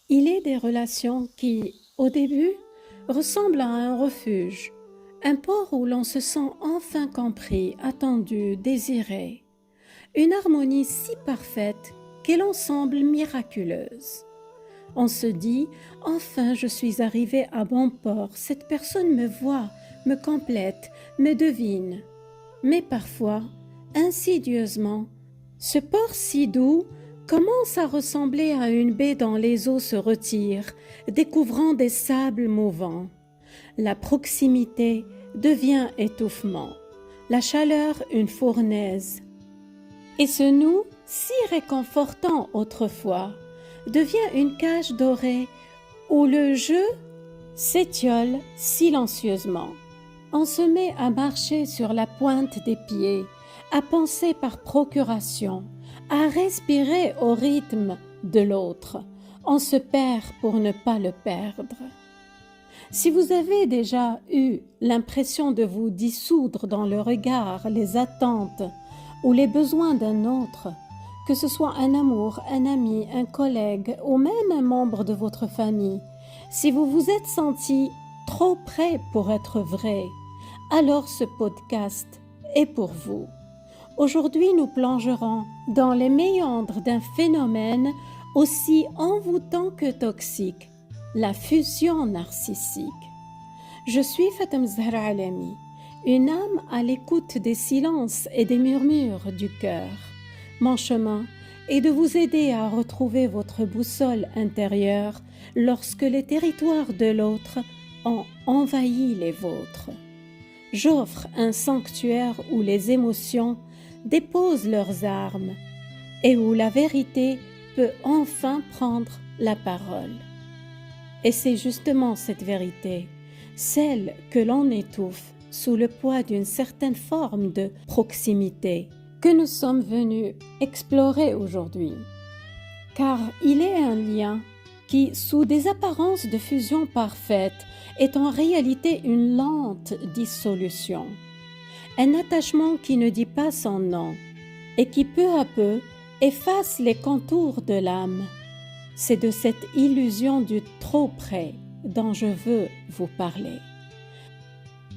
Il est des relations qui, au début, ressemblent à un refuge, un port où l'on se sent enfin compris, attendu, désiré, une harmonie si parfaite qu'elle en semble miraculeuse. On se dit, enfin je suis arrivé à bon port, cette personne me voit, me complète, me devine. Mais parfois, insidieusement, ce port si doux commence à ressembler à une baie dont les eaux se retirent, découvrant des sables mouvants. La proximité devient étouffement, la chaleur une fournaise. Et ce nous, si réconfortant autrefois, devient une cage dorée où le jeu s'étiole silencieusement. On se met à marcher sur la pointe des pieds, à penser par procuration, à respirer au rythme de l'autre. On se perd pour ne pas le perdre. Si vous avez déjà eu l'impression de vous dissoudre dans le regard, les attentes ou les besoins d'un autre, que ce soit un amour, un ami, un collègue ou même un membre de votre famille, si vous vous êtes senti trop près pour être vrai, alors ce podcast est pour vous. Aujourd'hui, nous plongerons dans les méandres d'un phénomène aussi envoûtant que toxique, la fusion narcissique. Je suis Fatem Zahra Alami, une âme à l'écoute des silences et des murmures du cœur. Mon chemin est de vous aider à retrouver votre boussole intérieure lorsque les territoires de l'autre ont envahi les vôtres. J'offre un sanctuaire où les émotions déposent leurs armes et où la vérité peut enfin prendre la parole. Et c'est justement cette vérité, celle que l'on étouffe sous le poids d'une certaine forme de proximité, que nous sommes venus explorer aujourd'hui. Car il est un lien qui, sous des apparences de fusion parfaite, est en réalité une lente dissolution. Un attachement qui ne dit pas son nom et qui peu à peu efface les contours de l'âme. C'est de cette illusion du trop près dont je veux vous parler.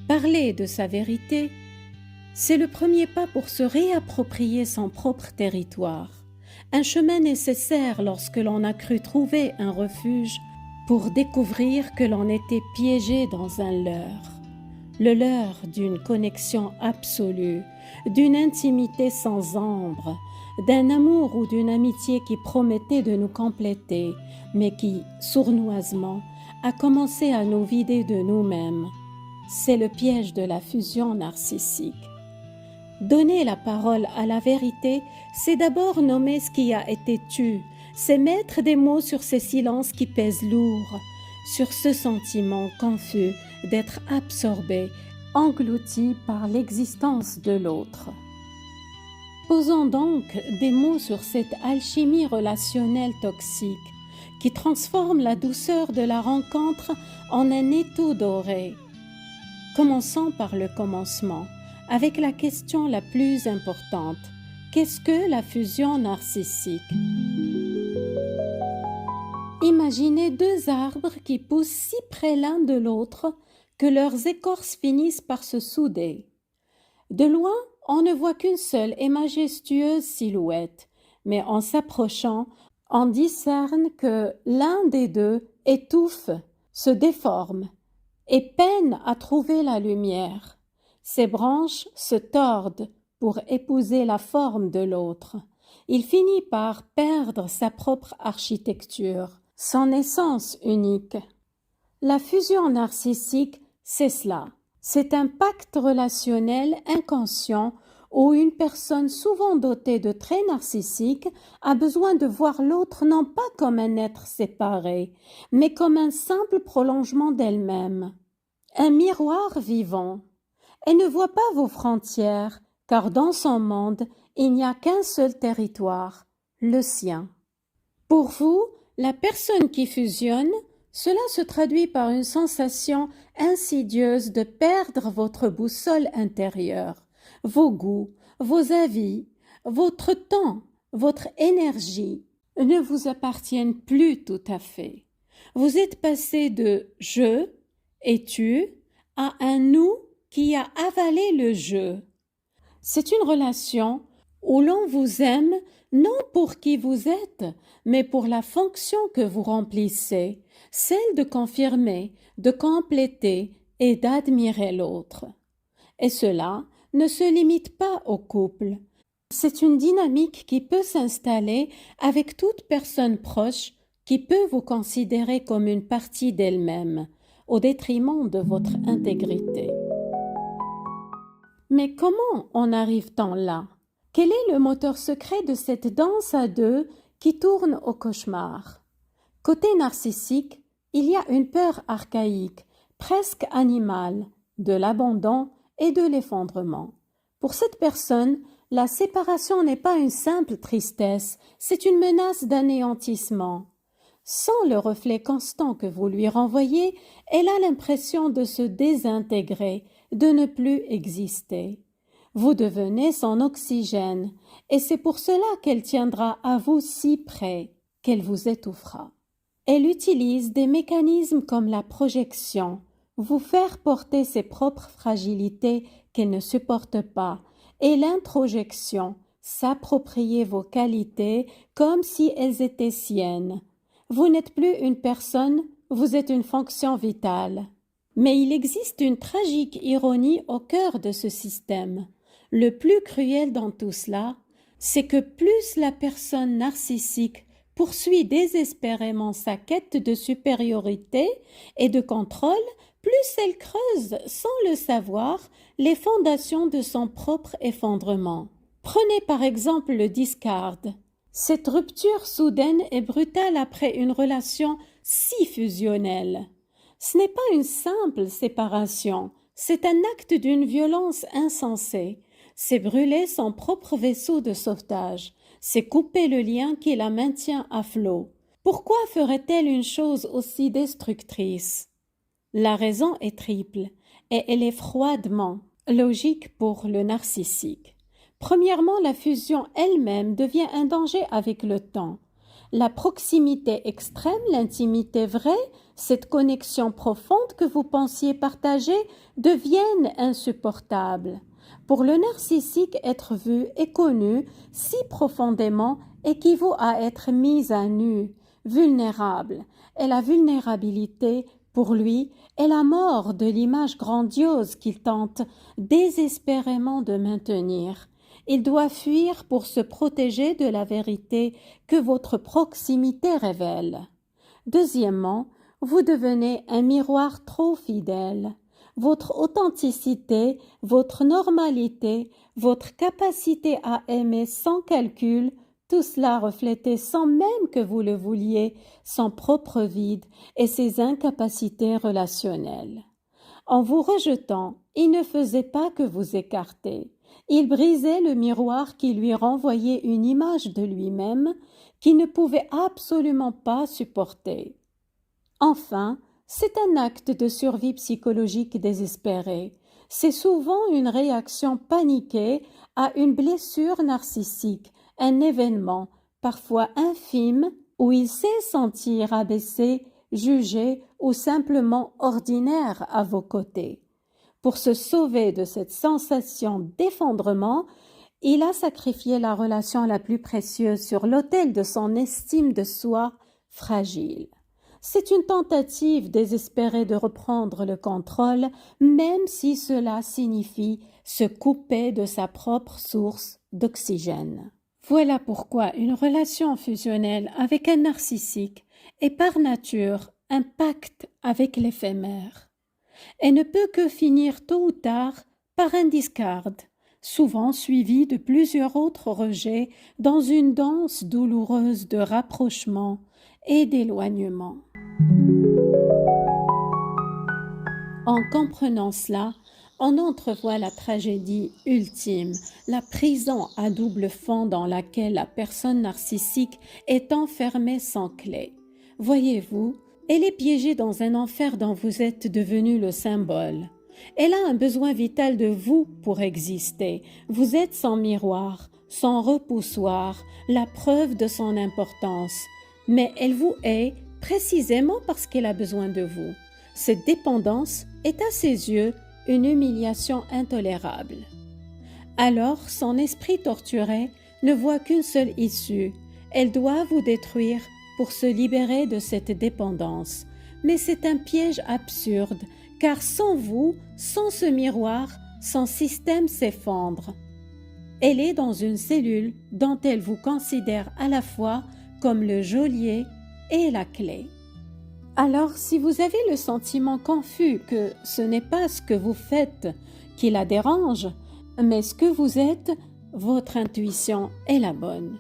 Parler de sa vérité, c'est le premier pas pour se réapproprier son propre territoire, un chemin nécessaire lorsque l'on a cru trouver un refuge pour découvrir que l'on était piégé dans un leurre, le leurre d'une connexion absolue, d'une intimité sans ombre, d'un amour ou d'une amitié qui promettait de nous compléter, mais qui, sournoisement, a commencé à nous vider de nous-mêmes. C'est le piège de la fusion narcissique. Donner la parole à la vérité, c'est d'abord nommer ce qui a été tu, c'est mettre des mots sur ces silences qui pèsent lourd, sur ce sentiment confus d'être absorbé, englouti par l'existence de l'autre. Posons donc des mots sur cette alchimie relationnelle toxique qui transforme la douceur de la rencontre en un étau doré. Commençons par le commencement, avec la question la plus importante. Qu'est-ce que la fusion narcissique? Imaginez deux arbres qui poussent si près l'un de l'autre que leurs écorces finissent par se souder. De loin, on ne voit qu'une seule et majestueuse silhouette, mais en s'approchant, on discerne que l'un des deux étouffe, se déforme et peine à trouver la lumière. Ses branches se tordent pour épouser la forme de l'autre. Il finit par perdre sa propre architecture, son essence unique. La fusion narcissique, c'est cela. C'est un pacte relationnel inconscient où une personne souvent dotée de traits narcissiques a besoin de voir l'autre non pas comme un être séparé, mais comme un simple prolongement d'elle-même, un miroir vivant. Elle ne voit pas vos frontières, car dans son monde, il n'y a qu'un seul territoire, le sien. Pour vous, la personne qui fusionne, cela se traduit par une sensation insidieuse de perdre votre boussole intérieure, vos goûts, vos avis, votre temps, votre énergie, ne vous appartiennent plus tout à fait. Vous êtes passé de je et tu à un nous qui a avalé le je. C'est une relation où l'on vous aime non pour qui vous êtes, mais pour la fonction que vous remplissez, celle de confirmer, de compléter et d'admirer l'autre. Et cela ne se limite pas au couple. C'est une dynamique qui peut s'installer avec toute personne proche qui peut vous considérer comme une partie d'elle-même, au détriment de votre intégrité. Mais comment en arrive-t-on là? Quel est le moteur secret de cette danse à deux qui tourne au cauchemar? Côté narcissique, il y a une peur archaïque, presque animale, de l'abandon et de l'effondrement. Pour cette personne, la séparation n'est pas une simple tristesse, c'est une menace d'anéantissement. Sans le reflet constant que vous lui renvoyez, elle a l'impression de se désintégrer, de ne plus exister. Vous devenez son oxygène, et c'est pour cela qu'elle tiendra à vous si près, qu'elle vous étouffera. Elle utilise des mécanismes comme la projection, vous faire porter ses propres fragilités qu'elle ne supporte pas, et l'introjection, s'approprier vos qualités comme si elles étaient siennes. Vous n'êtes plus une personne, vous êtes une fonction vitale. Mais il existe une tragique ironie au cœur de ce système. Le plus cruel dans tout cela, c'est que plus la personne narcissique poursuit désespérément sa quête de supériorité et de contrôle, plus elle creuse, sans le savoir, les fondations de son propre effondrement. Prenez par exemple le discard. Cette rupture soudaine et brutale après une relation si fusionnelle. Ce n'est pas une simple séparation, c'est un acte d'une violence insensée. C'est brûler son propre vaisseau de sauvetage, c'est couper le lien qui la maintient à flot. Pourquoi ferait-elle une chose aussi destructrice? La raison est triple, et elle est froidement logique pour le narcissique. Premièrement, la fusion elle-même devient un danger avec le temps. La proximité extrême, l'intimité vraie, cette connexion profonde que vous pensiez partager deviennent insupportables. Pour le narcissique, être vu et connu si profondément équivaut à être mis à nu, vulnérable, et la vulnérabilité, pour lui, est la mort de l'image grandiose qu'il tente désespérément de maintenir. Il doit fuir pour se protéger de la vérité que votre proximité révèle. Deuxièmement, vous devenez un miroir trop fidèle. Votre authenticité, votre normalité, votre capacité à aimer sans calcul, tout cela reflétait sans même que vous le vouliez, son propre vide et ses incapacités relationnelles. En vous rejetant, il ne faisait pas que vous écarter. Il brisait le miroir qui lui renvoyait une image de lui-même qu'il ne pouvait absolument pas supporter. Enfin, c'est un acte de survie psychologique désespéré. C'est souvent une réaction paniquée à une blessure narcissique, un événement, parfois infime, où il sait sentir abaissé, jugé ou simplement ordinaire à vos côtés. Pour se sauver de cette sensation d'effondrement, il a sacrifié la relation la plus précieuse sur l'autel de son estime de soi fragile. C'est une tentative désespérée de reprendre le contrôle, même si cela signifie se couper de sa propre source d'oxygène. Voilà pourquoi une relation fusionnelle avec un narcissique est par nature un pacte avec l'éphémère. Elle ne peut que finir tôt ou tard par un discard, souvent suivi de plusieurs autres rejets dans une danse douloureuse de rapprochement et d'éloignement. En comprenant cela, on entrevoit la tragédie ultime, la prison à double fond dans laquelle la personne narcissique est enfermée sans clé. Voyez-vous, elle est piégée dans un enfer dont vous êtes devenu le symbole. Elle a un besoin vital de vous pour exister. Vous êtes son miroir, son repoussoir, la preuve de son importance, mais elle vous hait précisément parce qu'elle a besoin de vous. Cette dépendance est à ses yeux une humiliation intolérable. Alors son esprit torturé ne voit qu'une seule issue. Elle doit vous détruire pour se libérer de cette dépendance. Mais c'est un piège absurde, car sans vous, sans ce miroir, son système s'effondre. Elle est dans une cellule dont elle vous considère à la fois comme le geôlier et la clé. Alors, si vous avez le sentiment confus que ce n'est pas ce que vous faites qui la dérange, mais ce que vous êtes, votre intuition est la bonne.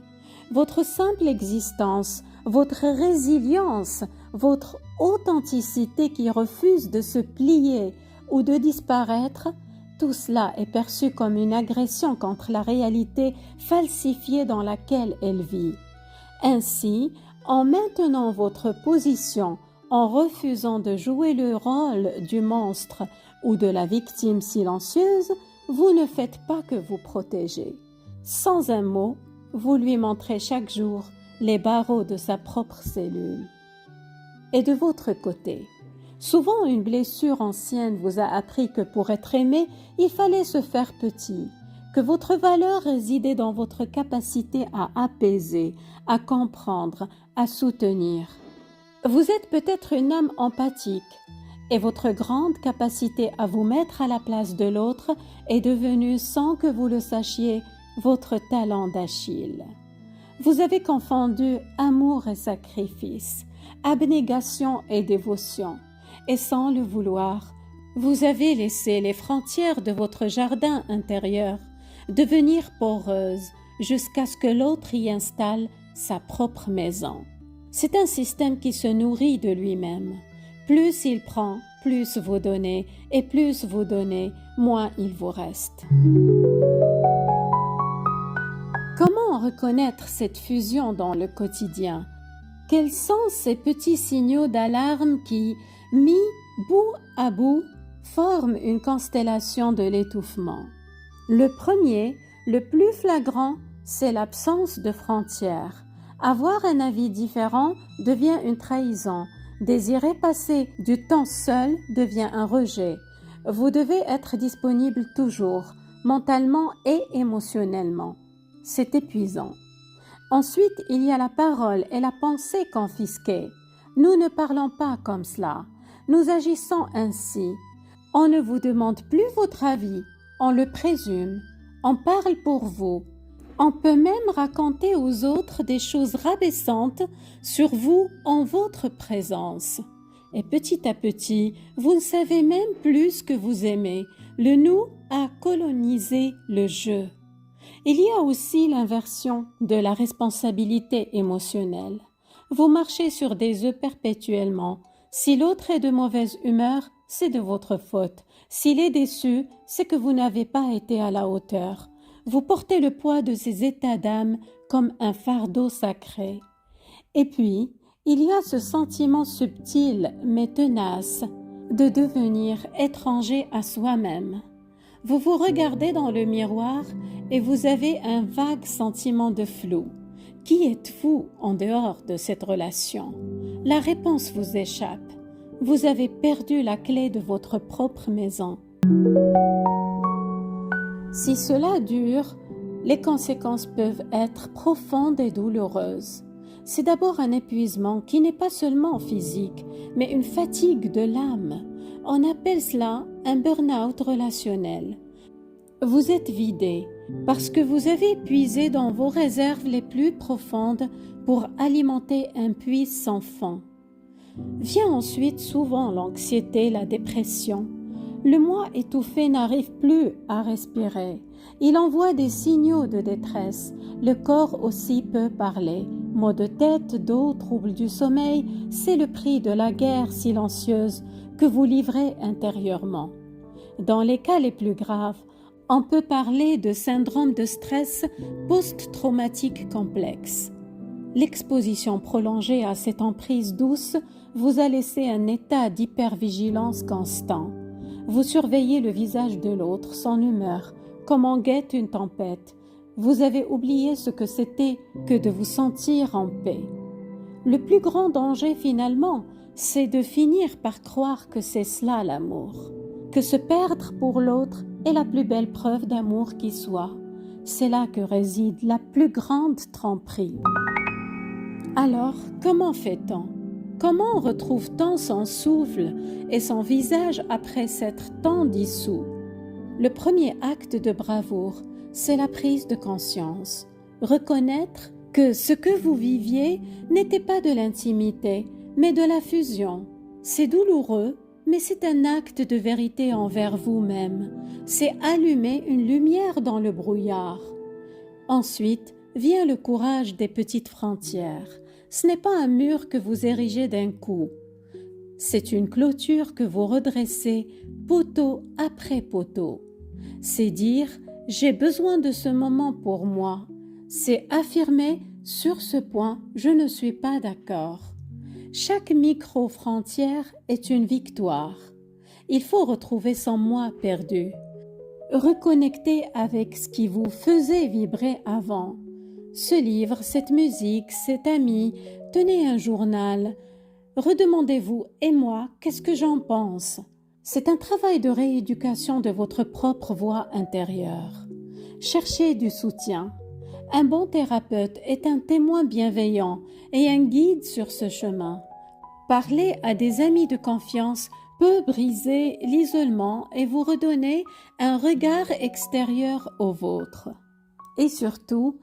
Votre simple existence, votre résilience, votre authenticité qui refuse de se plier ou de disparaître, tout cela est perçu comme une agression contre la réalité falsifiée dans laquelle elle vit. Ainsi, en maintenant votre position, en refusant de jouer le rôle du monstre ou de la victime silencieuse, vous ne faites pas que vous protéger. Sans un mot, vous lui montrez chaque jour les barreaux de sa propre cellule. Et de votre côté, souvent une blessure ancienne vous a appris que pour être aimé, il fallait se faire petit, que votre valeur résidait dans votre capacité à apaiser, à comprendre, à soutenir. Vous êtes peut-être une âme empathique, et votre grande capacité à vous mettre à la place de l'autre est devenue, sans que vous le sachiez, votre talent d'Achille. Vous avez confondu amour et sacrifice, abnégation et dévotion, et sans le vouloir, vous avez laissé les frontières de votre jardin intérieur devenir poreuses jusqu'à ce que l'autre y installe sa propre maison. C'est un système qui se nourrit de lui-même. Plus il prend, plus vous donnez, et plus vous donnez, moins il vous reste. Comment reconnaître cette fusion dans le quotidien? Quels sont ces petits signaux d'alarme qui, mis bout à bout, forment une constellation de l'étouffement? Le premier, le plus flagrant, c'est l'absence de frontières. Avoir un avis différent devient une trahison. Désirer passer du temps seul devient un rejet. Vous devez être disponible toujours, mentalement et émotionnellement. C'est épuisant. Ensuite, il y a la parole et la pensée confisquées. Nous ne parlons pas comme cela. Nous agissons ainsi. On ne vous demande plus votre avis, on le présume. On parle pour vous. On peut même raconter aux autres des choses rabaissantes sur vous en votre présence. Et petit à petit, vous ne savez même plus ce que vous aimez. Le nous a colonisé le je. Il y a aussi l'inversion de la responsabilité émotionnelle. Vous marchez sur des œufs perpétuellement. Si l'autre est de mauvaise humeur, c'est de votre faute. S'il est déçu, c'est que vous n'avez pas été à la hauteur. Vous portez le poids de ces états d'âme comme un fardeau sacré. Et puis, il y a ce sentiment subtil mais tenace de devenir étranger à soi-même. Vous vous regardez dans le miroir et vous avez un vague sentiment de flou. Qui êtes-vous en dehors de cette relation? La réponse vous échappe. Vous avez perdu la clé de votre propre maison. Si cela dure, les conséquences peuvent être profondes et douloureuses. C'est d'abord un épuisement qui n'est pas seulement physique, mais une fatigue de l'âme. On appelle cela un burn-out relationnel. Vous êtes vidé parce que vous avez puisé dans vos réserves les plus profondes pour alimenter un puits sans fond. Vient ensuite souvent l'anxiété, la dépression. Le moi étouffé n'arrive plus à respirer. Il envoie des signaux de détresse. Le corps aussi peut parler. Maux de tête, dos, troubles du sommeil, c'est le prix de la guerre silencieuse que vous livrez intérieurement. Dans les cas les plus graves, on peut parler de syndrome de stress post-traumatique complexe. L'exposition prolongée à cette emprise douce vous a laissé un état d'hypervigilance constant. Vous surveillez le visage de l'autre, son humeur, comme on guette une tempête. Vous avez oublié ce que c'était que de vous sentir en paix. Le plus grand danger finalement, c'est de finir par croire que c'est cela l'amour, que se perdre pour l'autre est la plus belle preuve d'amour qui soit. C'est là que réside la plus grande tromperie. Alors, comment fait-on? Comment retrouve-t-on son souffle et son visage après s'être tant dissous? Le premier acte de bravoure, c'est la prise de conscience. Reconnaître que ce que vous viviez n'était pas de l'intimité, mais de la fusion. C'est douloureux, mais c'est un acte de vérité envers vous-même. C'est allumer une lumière dans le brouillard. Ensuite, vient le courage des petites frontières. Ce n'est pas un mur que vous érigez d'un coup. C'est une clôture que vous redressez poteau après poteau. C'est dire « j'ai besoin de ce moment pour moi ». C'est affirmer « sur ce point, je ne suis pas d'accord ». Chaque micro-frontière est une victoire. Il faut retrouver son moi perdu. Reconnecter avec ce qui vous faisait vibrer avant. Ce livre, cette musique, cet ami, tenez un journal. Redemandez-vous « et moi, qu'est-ce que j'en pense ?» C'est un travail de rééducation de votre propre voix intérieure. Cherchez du soutien. Un bon thérapeute est un témoin bienveillant et un guide sur ce chemin. Parler à des amis de confiance peut briser l'isolement et vous redonner un regard extérieur au vôtre. Et surtout,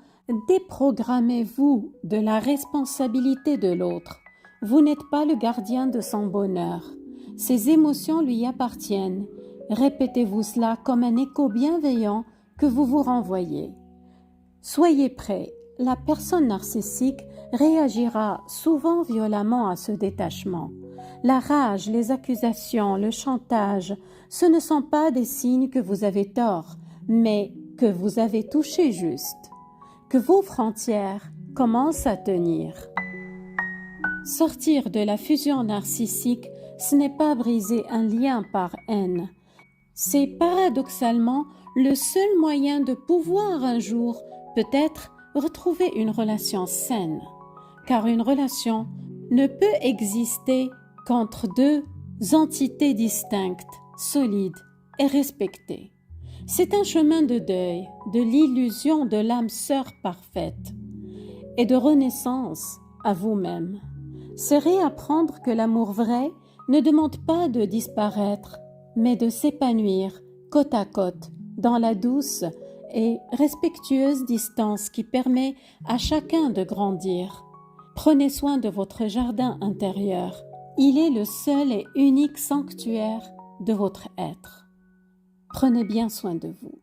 déprogrammez-vous de la responsabilité de l'autre. Vous n'êtes pas le gardien de son bonheur. Ses émotions lui appartiennent. Répétez-vous cela comme un écho bienveillant que vous vous renvoyez. Soyez prêts, la personne narcissique réagira souvent violemment à ce détachement. La rage, les accusations, le chantage, ce ne sont pas des signes que vous avez tort, mais que vous avez touché juste, que vos frontières commencent à tenir. Sortir de la fusion narcissique, ce n'est pas briser un lien par haine. C'est paradoxalement le seul moyen de pouvoir un jour, peut-être, retrouver une relation saine. Car une relation ne peut exister qu'entre deux entités distinctes, solides et respectées. C'est un chemin de deuil, de l'illusion de l'âme sœur parfaite et de renaissance à vous-même. C'est réapprendre que l'amour vrai ne demande pas de disparaître, mais de s'épanouir côte à côte dans la douce et respectueuse distance qui permet à chacun de grandir. Prenez soin de votre jardin intérieur. Il est le seul et unique sanctuaire de votre être. Prenez bien soin de vous.